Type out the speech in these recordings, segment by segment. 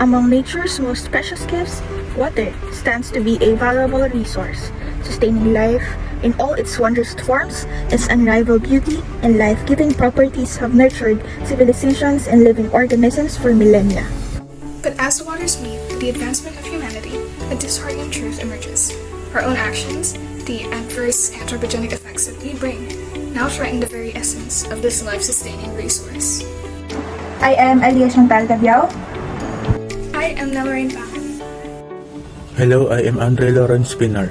Among nature's most precious gifts, water stands to be a valuable resource, sustaining life in all its wondrous forms. Its unrivaled beauty and life-giving properties have nurtured civilizations and living organisms for millennia. But as the waters meet the advancement of humanity, a disheartening truth emerges. Our own actions, the adverse anthropogenic effects that we bring, now threaten the very essence of this life-sustaining resource. I am Alliah Cabiao. I am Nela Pangan. Hello, I am Andreilorenz Pinar.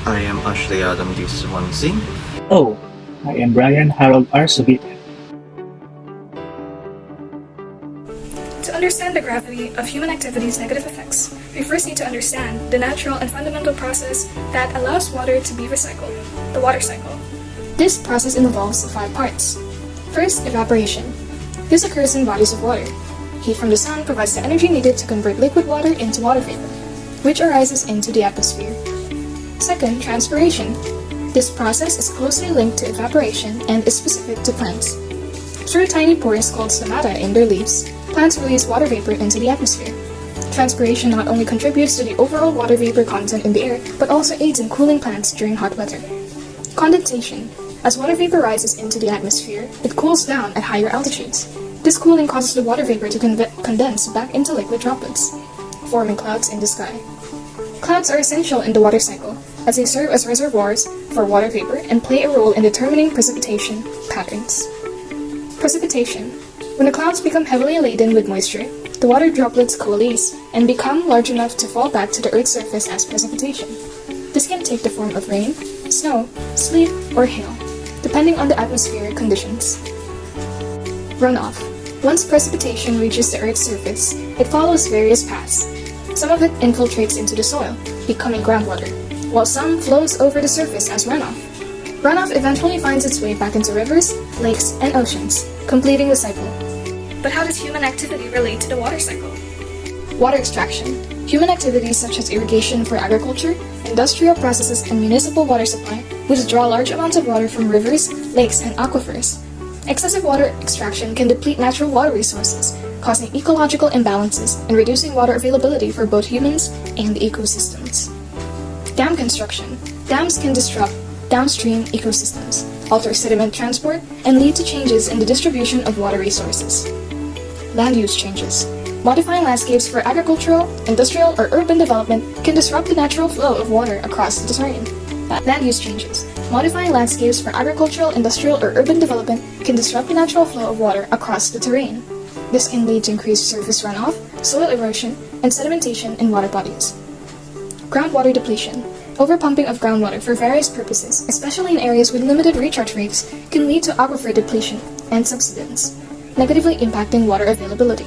I am Suansing. Oh, I am Bryan Suguitan. To understand the gravity of human activity's negative effects, we first need to understand the natural and fundamental process that allows water to be recycled, the water cycle. This process involves 5 parts. First, evaporation. This occurs in bodies of water. Heat from the sun provides the energy needed to convert liquid water into water vapor, which arises into the atmosphere. Second, transpiration. This process is closely linked to evaporation and is specific to plants. Through tiny pores called stomata in their leaves, plants release water vapor into the atmosphere. Transpiration not only contributes to the overall water vapor content in the air, but also aids in cooling plants during hot weather. Condensation. As water vapor rises into the atmosphere, it cools down at higher altitudes. This cooling causes the water vapor to condense back into liquid droplets, forming clouds in the sky. Clouds are essential in the water cycle, as they serve as reservoirs for water vapor and play a role in determining precipitation patterns. Precipitation. When the clouds become heavily laden with moisture, the water droplets coalesce and become large enough to fall back to the Earth's surface as precipitation. This can take the form of rain, snow, sleet, or hail, depending on the atmospheric conditions. Runoff. Once precipitation reaches the Earth's surface, it follows various paths. Some of it infiltrates into the soil, becoming groundwater, while some flows over the surface as runoff. Runoff eventually finds its way back into rivers, lakes, and oceans, completing the cycle. But how does human activity relate to the water cycle? Water extraction. Human activities such as irrigation for agriculture, industrial processes, and municipal water supply withdraw large amounts of water from rivers, lakes, and aquifers. Excessive water extraction can deplete natural water resources, causing ecological imbalances and reducing water availability for both humans and ecosystems. Dam construction. Dams can disrupt downstream ecosystems, alter sediment transport, and lead to changes in the distribution of water resources. Land use changes. Modifying landscapes for agricultural, industrial, or urban development can disrupt the natural flow of water across the terrain. Land use changes. Modifying landscapes for agricultural, industrial, or urban development can disrupt the natural flow of water across the terrain. This can lead to increased surface runoff, soil erosion, and sedimentation in water bodies. Groundwater depletion. Overpumping of groundwater for various purposes, especially in areas with limited recharge rates, can lead to aquifer depletion and subsidence, negatively impacting water availability.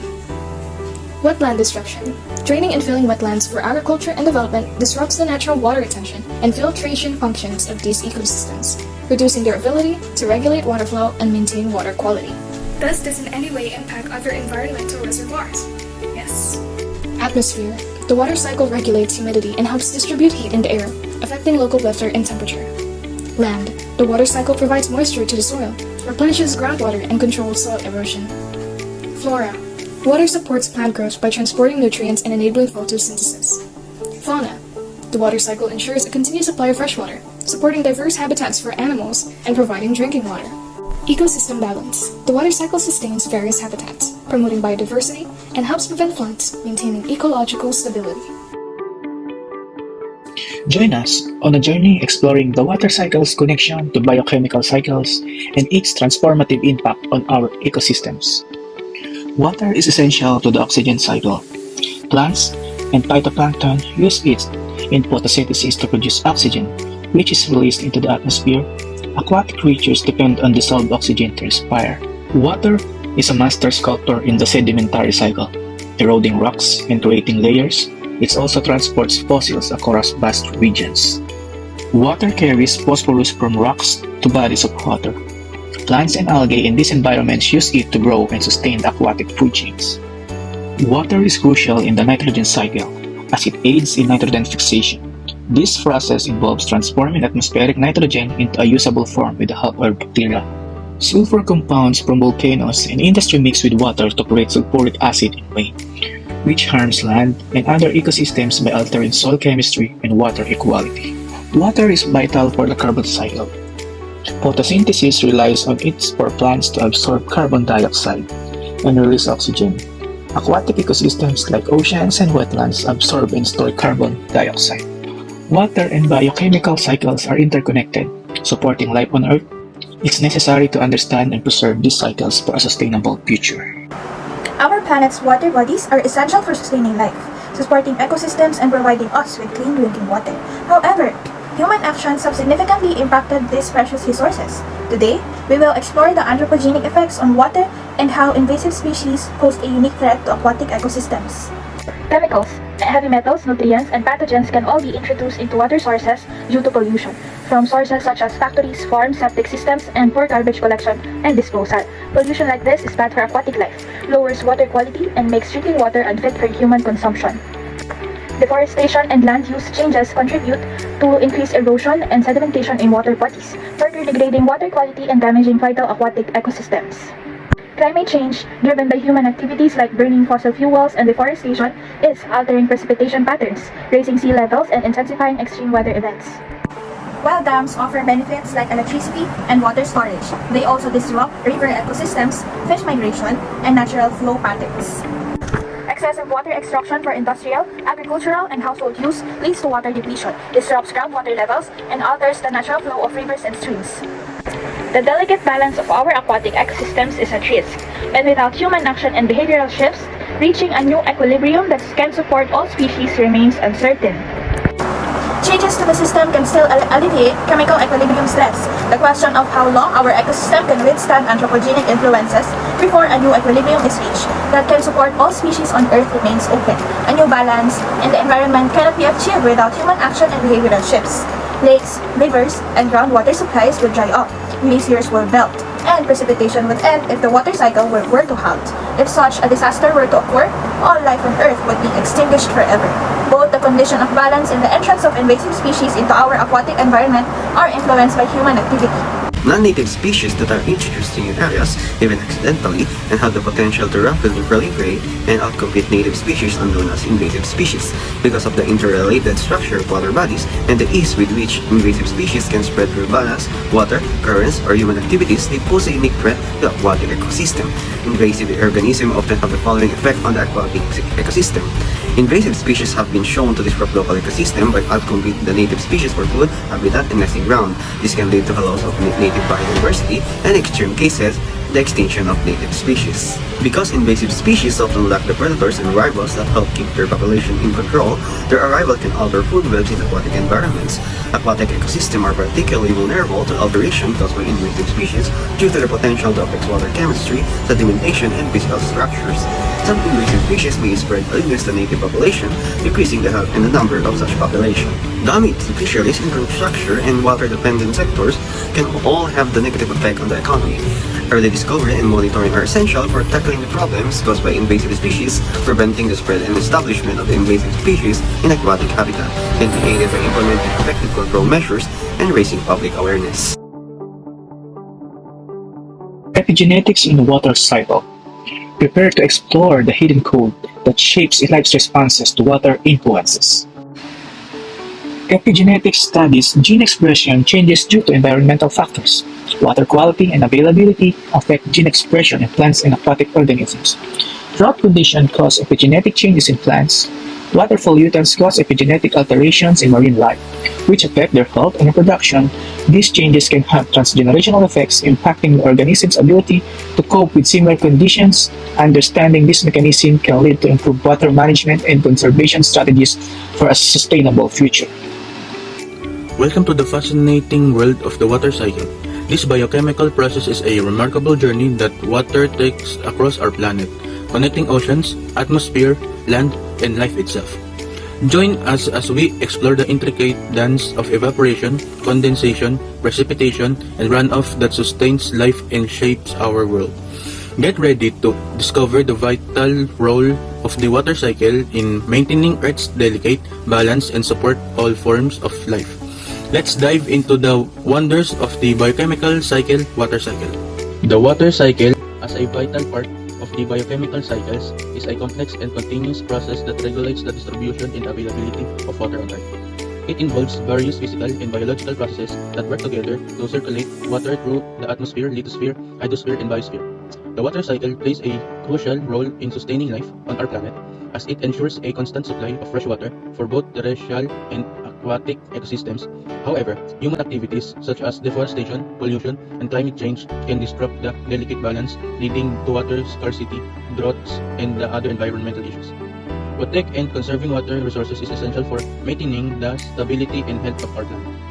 Wetland disruption. Draining and filling wetlands for agriculture and development disrupts the natural water retention and filtration functions of these ecosystems, reducing their ability to regulate water flow and maintain water quality. Does this in any way impact other environmental reservoirs? Yes. Atmosphere. The water cycle regulates humidity and helps distribute heat in the air, affecting local weather and temperature. Land. The water cycle provides moisture to the soil, replenishes groundwater, and controls soil erosion. Flora. Water supports plant growth by transporting nutrients and enabling photosynthesis. Fauna. The water cycle ensures a continuous supply of fresh water, supporting diverse habitats for animals and providing drinking water. Ecosystem balance. The water cycle sustains various habitats, promoting biodiversity, and helps prevent floods, maintaining ecological stability. Join us on a journey exploring the water cycle's connection to biochemical cycles and its transformative impact on our ecosystems. Water is essential to the oxygen cycle. Plants and phytoplankton use it in photosynthesis to produce oxygen, which is released into the atmosphere. Aquatic creatures depend on dissolved oxygen to respire. Water is a master sculptor in the sedimentary cycle, eroding rocks and creating layers. It also transports fossils across vast regions. Water carries phosphorus from rocks to bodies of water. Plants and algae in these environments use it to grow and sustain the aquatic food chains. Water is crucial in the nitrogen cycle, as it aids in nitrogen fixation. This process involves transforming atmospheric nitrogen into a usable form with the help of bacteria. Sulfur compounds from volcanoes and industry mix with water to create sulfuric acid in rain. which harms land and other ecosystems by altering soil chemistry and water equality. Water is vital for the carbon cycle. Photosynthesis relies on it for plants to absorb carbon dioxide and release oxygen. Aquatic ecosystems like oceans and wetlands absorb and store carbon dioxide. Water and biochemical cycles are interconnected, supporting life on Earth. It's necessary to understand and preserve these cycles for a sustainable future. Our planet's water bodies are essential for sustaining life, supporting ecosystems and providing us with clean drinking water. However, human actions have significantly impacted these precious resources. Today, we will explore the anthropogenic effects on water and how invasive species pose a unique threat to aquatic ecosystems. Chemicals, heavy metals, nutrients, and pathogens can all be introduced into water sources due to pollution, from sources such as factories, farms, septic systems, and poor garbage collection and disposal. Pollution like this is bad for aquatic life, lowers water quality, and makes drinking water unfit for human consumption. Deforestation and land use changes contribute to increased erosion and sedimentation in water bodies, further degrading water quality and damaging vital aquatic ecosystems. Climate change, driven by human activities like burning fossil fuels and deforestation, is altering precipitation patterns, raising sea levels, and intensifying extreme weather events. While dams offer benefits like electricity and water storage, they also disrupt river ecosystems, fish migration, and natural flow patterns. Excessive water extraction for industrial, agricultural, and household use leads to water depletion, disrupts groundwater levels, and alters the natural flow of rivers and streams. The delicate balance of our aquatic ecosystems is at risk, and without human action and behavioral shifts, reaching a new equilibrium that can support all species remains uncertain. Changes to the system can still alleviate chemical equilibrium stress. The question of how long our ecosystem can withstand anthropogenic influences before a new equilibrium is reached that can support all species on Earth remains open. A new balance in the environment cannot be achieved without human action and behavioral shifts. Lakes, rivers, and groundwater supplies will dry up, glaciers will melt, and precipitation would end if the water cycle were to halt. If such a disaster were to occur, all life on Earth would be extinguished forever. Both the condition of balance and the entrance of invasive species into our aquatic environment are influenced by human activity. Non-native species that are introduced to new areas, even accidentally, and have the potential to rapidly proliferate and outcompete native species are known as invasive species because of the interrelated structure of water bodies and the ease with which invasive species can spread through ballast, water, currents, or human activities. They pose a unique threat to the aquatic ecosystem. Invasive organisms often have the following effect on the aquatic ecosystem. Invasive species have been shown to disrupt local ecosystem by outcompeting the native species for food, habitat, and nesting ground. This can lead to a loss of native biodiversity and, in extreme cases, the extinction of native species. Because invasive species often lack the predators and rivals that help keep their population in control, their arrival can alter food webs in aquatic environments. Aquatic ecosystems are particularly vulnerable to alteration caused by invasive species due to their potential to affect water chemistry, sedimentation, and physical structures. Some invasive species may spread against the native population, decreasing the health and the number of such population. Damage to fisheries, infrastructure, and water-dependent sectors can all have the negative effect on the economy. Early discovery and monitoring are essential for tackling the problems caused by invasive species, preventing the spread and establishment of the invasive species in aquatic habitat, and be aided by implementing effective control measures and raising public awareness. Epigenetics in the water cycle. Prepare to explore the hidden code that shapes life's responses to water influences. Epigenetics studies gene expression changes due to environmental factors. Water quality and availability affect gene expression in plants and aquatic organisms. Drought conditions cause epigenetic changes in plants. Water pollutants cause epigenetic alterations in marine life, which affect their health and reproduction. These changes can have transgenerational effects impacting the organism's ability to cope with similar conditions. Understanding this mechanism can lead to improved water management and conservation strategies for a sustainable future. Welcome to the fascinating world of the water cycle. This biochemical process is a remarkable journey that water takes across our planet, connecting oceans, atmosphere, land, and life itself. Join us as we explore the intricate dance of evaporation, condensation, precipitation, and runoff that sustains life and shapes our world. Get ready to discover the vital role of the water cycle in maintaining Earth's delicate balance and support all forms of life. Let's dive into the wonders of the biochemical cycle, water cycle. The water cycle, as a vital part of the biochemical cycles is a complex and continuous process that regulates the distribution and availability of water on Earth. It involves various physical and biological processes that work together to circulate water through the atmosphere, lithosphere, hydrosphere, and biosphere. The water cycle plays a crucial role in sustaining life on our planet, as it ensures a constant supply of fresh water for both terrestrial and aquatic ecosystems. However, human activities such as deforestation, pollution, and climate change can disrupt the delicate balance, leading to water scarcity, droughts, and the other environmental issues. Protecting and conserving water resources is essential for maintaining the stability and health of our planet.